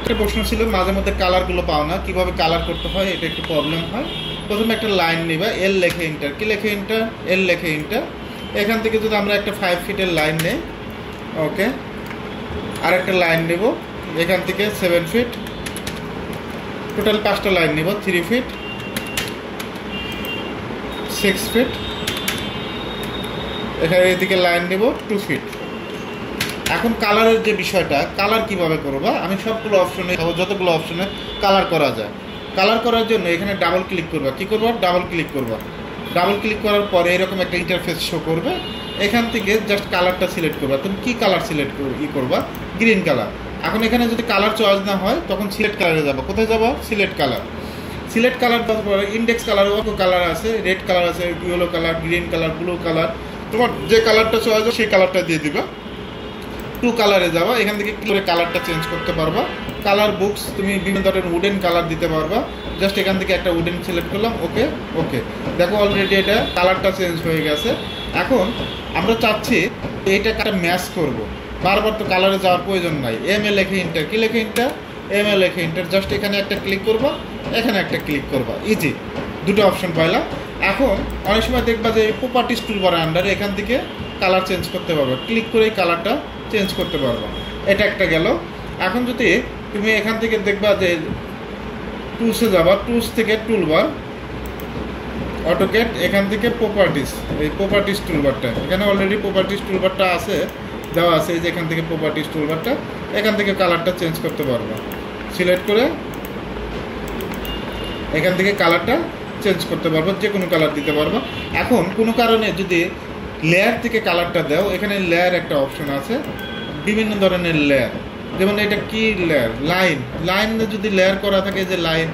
একটা প্রশ্ন ছিল মাঝে মধ্যে কালারগুলো পাও না, কিভাবে কালার করতে হয়, এটা একটু প্রবলেম হয়। প্রথমে একটা লাইন নিবা, এল লেখে ইন্টার, কি লেখে ইন্টার, এল লেখে ইন্টার। এখান থেকে যদি আমরা একটা 5 ফিটের লাইন নেই, ওকে, আর একটা লাইন নেব এখান থেকে 7 ফিট, টোটাল 5টা লাইন নেব, 3 ফিট, 6 ফিট, এখানে এদিকে লাইন নেব 2 ফিট। এখন কালারের যে বিষয়টা, কালার কিভাবে করবা, আমি সবগুলো অপশনে, যতগুলো অপশনে কালার করা যায়। কালার করার জন্য এখানে ডাবল ক্লিক করবা, কি করবা, ডাবল ক্লিক করবা। ডাবল ক্লিক করার পরে এরকম একটা ইন্টারফেস শো করবে। এখান থেকে জাস্ট কালারটা সিলেক্ট করবা। তুমি কি কালার সিলেক্ট করবা, গ্রিন কালার। এখন এখানে যদি কালার চয়েস না হয় তখন সিলেক্ট কালারে যাবো। কোথায় যাবো, সিলেক্ট কালার। সিলেক্ট কালার পরে ইন্ডেক্স কালার, কালার আছে, রেড কালার আছে, yellow colour, green colour, blue colour, তোমার যে কালারটা চয়েস হয় সেই কালারটা দিয়ে দিবা। 2 কালারে যাবা, এখান থেকে কি করে কালারটা চেঞ্জ করতে পারবা। কালার বুকস, তুমি বিভিন্ন ধরনের উডেন কালার দিতে পারবা। জাস্ট এখান থেকে একটা উডেন সিলেক্ট করলাম, ওকে ওকে, দেখো অলরেডি এটা কালারটা চেঞ্জ হয়ে গেছে। এখন আমরা চাচ্ছি এইটা একটা ম্যাচ করব, বারবার তো কালারে যাওয়ার প্রয়োজন নাই। এম এ লেখে ইন্টার, কি লেখে ইন্টার, এম এ লেখে ইন্টার, জাস্ট এখানে একটা ক্লিক করবা, এখানে একটা ক্লিক করবা, ইজি, দুটো অপশন পাইলাম। এখন অনেক সময় দেখবা যে প্রপার্টিস টুলবারের আন্ডারে এখান থেকে কালার চেঞ্জ করতে পারবা, ক্লিক করে কালারটা চেঞ্জ করতে পারবা। এটা একটা গেল। এখন যদি তুমি এখান থেকে দেখবা যে টুলসে যাবা, টুলস থেকে টুলবার, অটোক্যাড, এখান থেকে প্রপার্টিস, এই প্রপার্টিস টুলবারটা, এখানে অলরেডি প্রপার্টিস টুলবারটা আছে, দেওয়া আছে, যে এখান থেকে প্রপার্টিস টুলবারটা, এখান থেকে কালারটা চেঞ্জ করতে পারবা। সিলেক্ট করে এখান থেকে কালারটা চেঞ্জ করতে পারবো, যে কোনো কালার দিতে পারবো। এখন কোনো কারণে যদি লেয়ার থেকে কালারটা দাও, এখানে লেয়ার একটা অপশন আছে, বিভিন্ন ধরনের লেয়ার, যেমন এটা কি লেয়ার, লাইন, লাইন যদি লেয়ার করা থাকে, যে লাইন,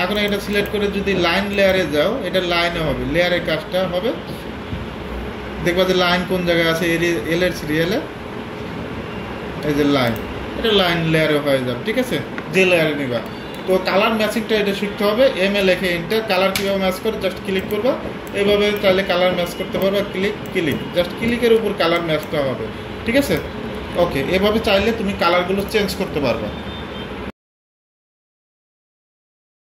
এখন এটা সিলেক্ট করে যদি লাইন লেয়ারে যাও, এটা লাইনে হবে, লেয়ারের কাজটা হবে। দেখবা যে লাইন কোন জায়গায় আছে, এল এর সিরিয়ালে, এই যে লাইন, এটা লাইন লেয়ারে হয়ে যাবে, ঠিক আছে, যে লেয়ারে নিবা। তো কালার ম্যাচিংটা এটা শিখতে হবে। এম এ লেখে ইন্টার, কালার কীভাবে ম্যাচ করে, জাস্ট ক্লিক করবা, এইভাবে তাহলে কালার ম্যাচ করতে পারবা, ক্লিক ক্লিক, জাস্ট ক্লিকের উপর কালার ম্যাচটা হবে, ঠিক আছে, ওকে। এভাবে চাইলে তুমি কালারগুলো চেঞ্জ করতে পারবা।